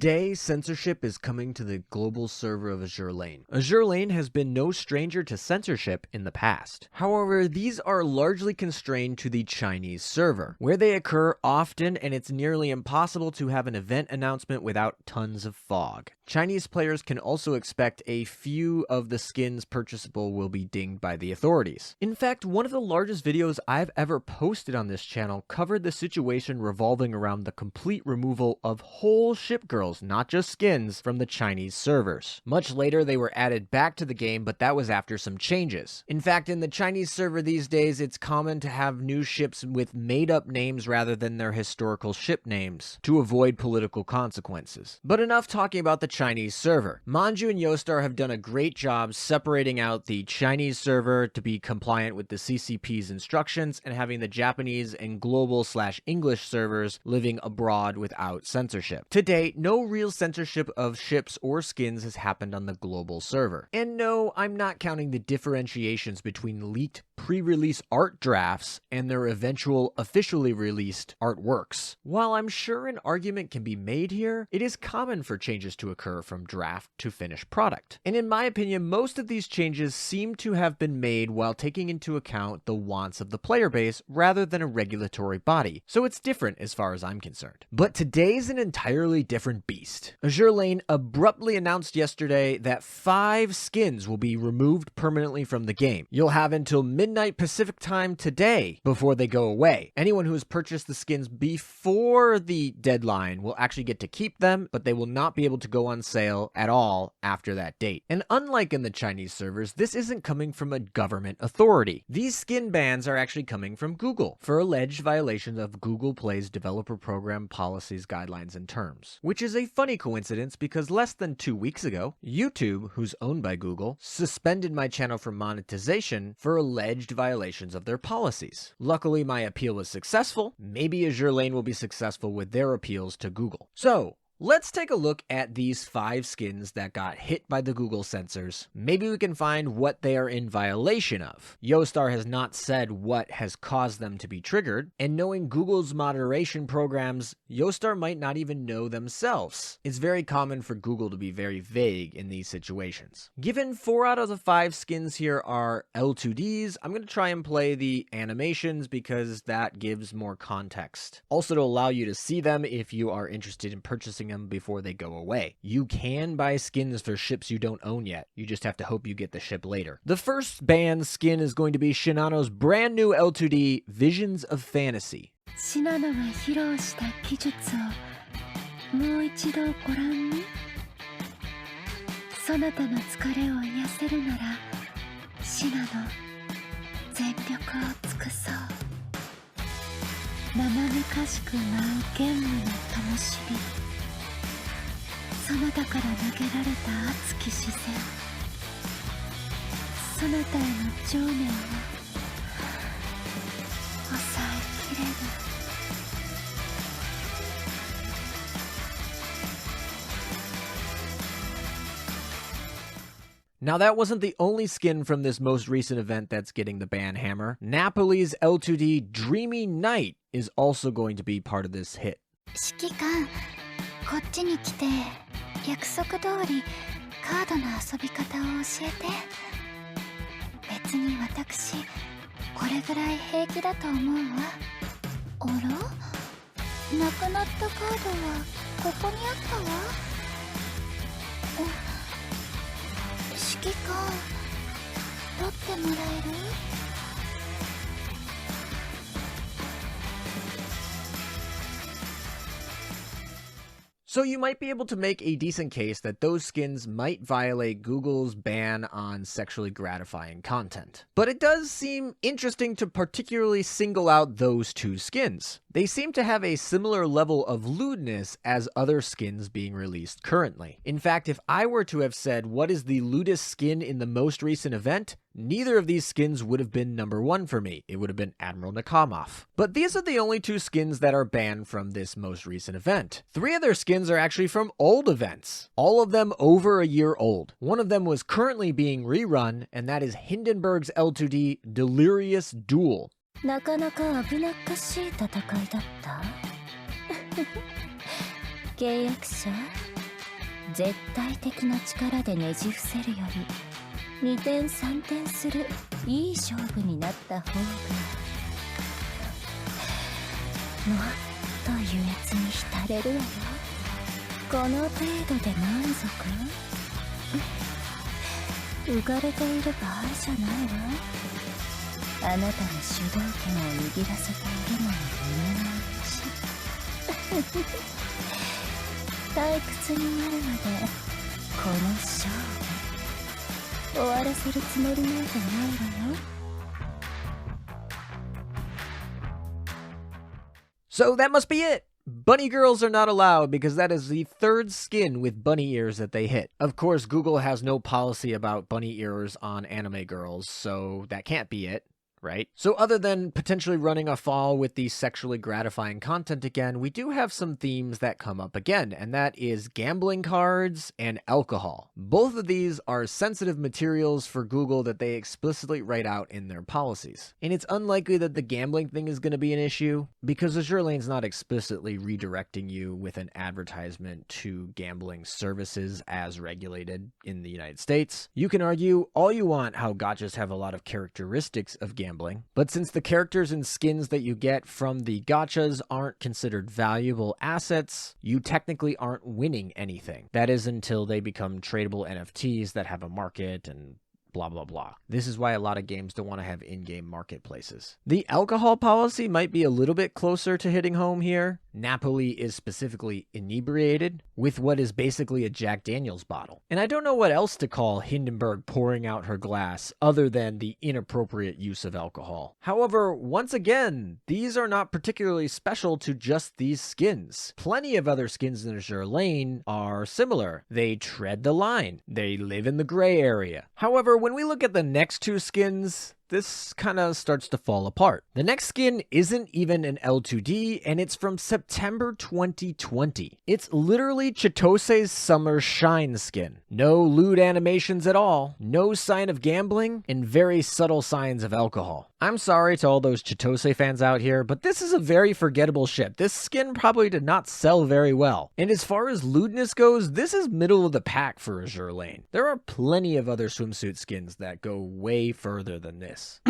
Today, censorship is coming to the global server of Azur Lane. Azur Lane has been no stranger to censorship in the past. However, these are largely constrained to the Chinese server, where they occur often and it's nearly impossible to have an event announcement without tons of fog. Chinese players can also expect a few of the skins purchasable will be dinged by the authorities. In fact, one of the largest videos I've ever posted on this channel covered the situation revolving around the complete removal of whole ship girls, not just skins, from the Chinese servers. Much later, they were added back to the game, but that was after some changes. In fact, in the Chinese server these days, it's common to have new ships with made-up names rather than their historical ship names, to avoid political consequences. But enough talking about the Chinese server. Manju and Yostar have done a great job separating out the Chinese server to be compliant with the CCP's instructions and having the Japanese and global/English servers living abroad without censorship. To date, no real censorship of ships or skins has happened on the global server. And no, I'm not counting the differentiations between leaked pre-release art drafts and their eventual officially released artworks. While I'm sure an argument can be made here, it is common for changes to occur from draft to finished product. And in my opinion, most of these changes seem to have been made while taking into account the wants of the player base rather than a regulatory body. So it's different as far as I'm concerned. But today's an entirely different beast. Azur Lane abruptly announced yesterday that 5 skins will be removed permanently from the game. You'll have until midnight Pacific time today before they go away. Anyone who has purchased the skins before the deadline will actually get to keep them, but they will not be able to go on sale at all after that date. And unlike in the Chinese servers, this isn't coming from a government authority. These skin bans are actually coming from Google for alleged violations of Google Play's developer program policies, guidelines, and terms. Which is a funny coincidence because less than 2 weeks ago, YouTube, who's owned by Google, suspended my channel from monetization for alleged violations of their policies. Luckily, my appeal was successful. Maybe Azur Lane will be successful with their appeals to Google. So, let's take a look at these 5 skins that got hit by the Google censors. Maybe we can find what they are in violation of. Yostar has not said what has caused them to be triggered, and knowing Google's moderation programs, Yostar might not even know themselves. It's very common for Google to be very vague in these situations. Given 4 out of the 5 skins here are L2Ds, I'm going to try and play the animations because that gives more context. Also to allow you to see them if you are interested in purchasing them before they go away. You can buy skins for ships you don't own yet. You just have to hope you get the ship later. The first banned skin is going to be Shinano's brand new L2D, Visions of Fantasy. 信濃が披露した技術をもう一度ご覧に。そなたの疲れを癒せるなら、信濃全力を尽くそう。生めかしく舞うゲームの灯火。そなたから投げられた熱き視線。そなたへの情念を抑えきれぬ。Now that wasn't the only skin from this most recent event that's getting the ban hammer. Napoli's L2D Dreamy Night is also going to be part of this hit. 指揮官、こっちに来て約束通りカードの遊び方を教えて。別に私これぐらい平気だと思うわ。あら？なくなったカードはここにあったわ。指揮官、取ってもらえる？ So you might be able to make a decent case that those skins might violate Google's ban on sexually gratifying content. But it does seem interesting to particularly single out those 2 skins. They seem to have a similar level of lewdness as other skins being released currently. In fact, if I were to have said what is the lewdest skin in the most recent event, neither of these skins would have been number 1 for me. It would have been Admiral Nakamov. But these are the only 2 skins that are banned from this most recent event. 3 of their skins are actually from old events, all of them over a year old. One of them was currently being rerun, and that is Hindenburg's L2D Delirious Duel. なかなか危なっかしい戦いだった。契約者絶対的な力でねじ伏せるより2点3点するいい勝負になった方がもっと優越に浸れるわよ。この程度で満足？浮かれている場合じゃないわ。あなたに主導権を握らせているのは胸の内。退屈になるまでこの勝負終わらせるつもりなんてないわよ。So that must be it! Bunny girls are not allowed because that is the third skin with bunny ears that they hit. Of course, Google has no policy about bunny ears on anime girls, so that can't be it. Right? So other than potentially running afoul with the sexually gratifying content again, we do have some themes that come up again, and that is gambling cards and alcohol. Both of these are sensitive materials for Google that they explicitly write out in their policies. And it's unlikely that the gambling thing is going to be an issue because Azur Lane's not explicitly redirecting you with an advertisement to gambling services as regulated in the United States. You can argue all you want how gachas have a lot of characteristics of gambling, but since the characters and skins that you get from the gachas aren't considered valuable assets, you technically aren't winning anything. That is until they become tradable NFTs that have a market and blah, blah, blah. This is why a lot of games don't want to have in-game marketplaces. The alcohol policy might be a little bit closer to hitting home here. Napoli is specifically inebriated with what is basically a Jack Daniels bottle. And I don't know what else to call Hindenburg pouring out her glass other than the inappropriate use of alcohol. However, once again, these are not particularly special to just these skins. Plenty of other skins in Azur Lane are similar. They tread the line. They live in the gray area. However, when we look at the next two skins, this kind of starts to fall apart. The next skin isn't even an L2D, and it's from September 2020. It's literally Chitose's Summer Shine skin. No lewd animations at all, no sign of gambling, and very subtle signs of alcohol. I'm sorry to all those Chitose fans out here, but this is a very forgettable ship. This skin probably did not sell very well. And as far as lewdness goes, this is middle of the pack for Azur Lane. There are plenty of other swimsuit skins that go way further than this.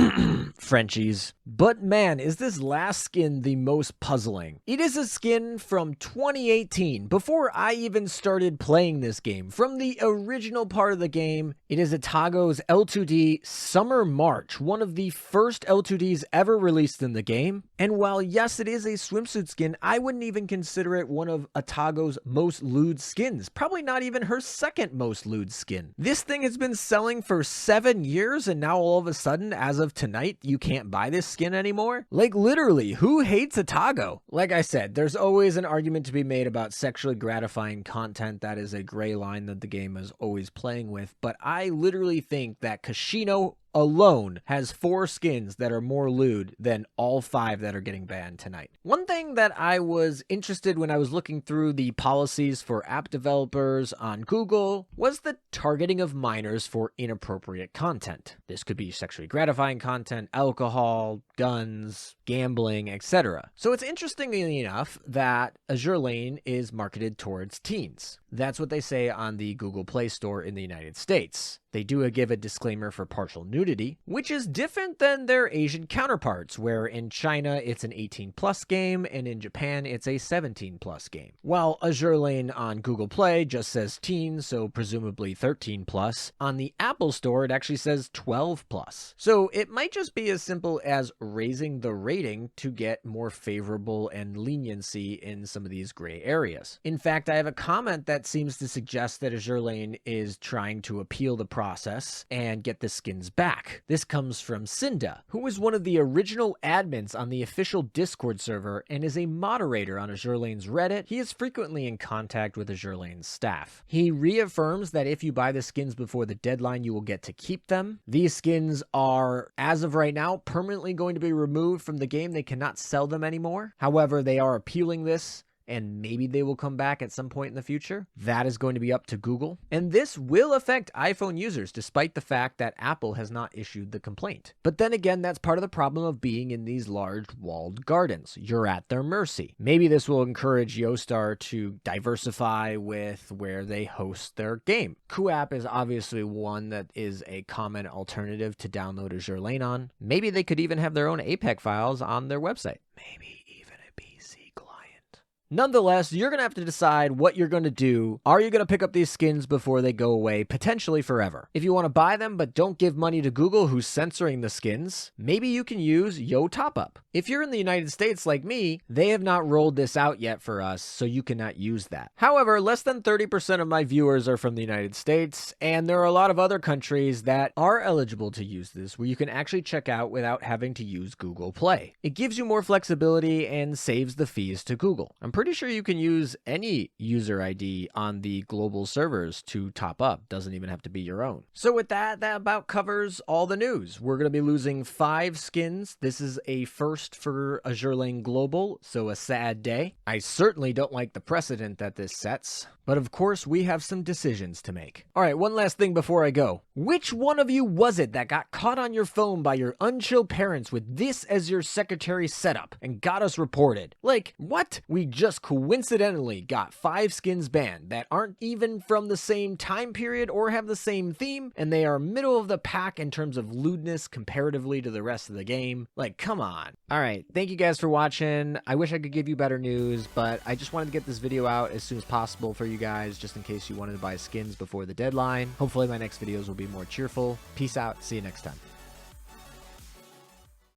Frenchies. But man, is this last skin the most puzzling. It is a skin from 2018, before I even started playing this game. From the original part of the game, it is Atago's L2D Summer March, one of the first L2Ds ever released in the game. And while yes, it is a swimsuit skin, I wouldn't even consider it one of Atago's most lewd skins. Probably not even her second most lewd skin. This thing has been selling for 7 years, and now all of a sudden, as of tonight, you can't buy this skin anymore? Like literally, who hates Atago? Like I said, there's always an argument to be made about sexually gratifying content. That is a gray line that the game is always playing with, but I literally think that Kashino alone has 4 skins that are more lewd than all 5 that are getting banned tonight. One thing that I was interested when I was looking through the policies for app developers on Google was the targeting of minors for inappropriate content. This could be sexually gratifying content, alcohol, guns, gambling, etc. So it's interestingly enough that Azur Lane is marketed towards teens. That's what they say on the Google Play Store in the United States. They do give a disclaimer for partial nudity, which is different than their Asian counterparts, where in China it's an 18+ game and in Japan it's a 17+ game. While Azur Lane on Google Play just says teen, so presumably 13+, on the Apple Store it actually says 12+. So it might just be as simple as raising the rating to get more favorable and leniency in some of these gray areas. In fact, I have a comment that seems to suggest that Azur Lane is trying to appeal the process and get the skins back. This comes from Cinda, who was one of the original admins on the official Discord server and is a moderator on Azur Lane's Reddit. He is frequently in contact with Azur Lane's staff. He reaffirms that if you buy the skins before the deadline, you will get to keep them. These skins are, as of right now, permanently going to be removed from the game. They cannot sell them anymore. However, they are appealing this and maybe they will come back at some point in the future. That is going to be up to Google. And this will affect iPhone users, despite the fact that Apple has not issued the complaint. But then again, that's part of the problem of being in these large walled gardens. You're at their mercy. Maybe this will encourage Yostar to diversify with where they host their game. QApp is obviously one that is a common alternative to download Azur Lane on. Maybe they could even have their own APEG files on their website. Maybe even a PC client. Nonetheless, you're going to have to decide what you're going to do. Are you going to pick up these skins before they go away, potentially forever? If you want to buy them but don't give money to Google, who's censoring the skins, maybe you can use Yo Top Up. If you're in the United States like me, they have not rolled this out yet for us, so you cannot use that. However, less than 30% of my viewers are from the United States, and there are a lot of other countries that are eligible to use this, where you can actually check out without having to use Google Play. It gives you more flexibility and saves the fees to Google. I'm pretty sure you can use any user ID on the global servers to top up. Doesn't even have to be your own. So with that about covers all the news. We're going to be losing 5 skins. This is a first for Azur Lane Global, so a sad day. I certainly don't like the precedent that this sets, but of course we have some decisions to make. All right, one last thing before I go. Which one of you was it that got caught on your phone by your unchill parents with this as your secretary setup and got us reported? Like, what? We just coincidentally got 5 skins banned that aren't even from the same time period or have the same theme, and they are middle of the pack in terms of lewdness comparatively to the rest of the game. Like, come on. All right, thank you guys for watching. I wish I could give you better news, but I just wanted to get this video out as soon as possible for you guys, just in case you wanted to buy skins before the deadline. Hopefully my next videos will be more cheerful. Peace out. See you next time.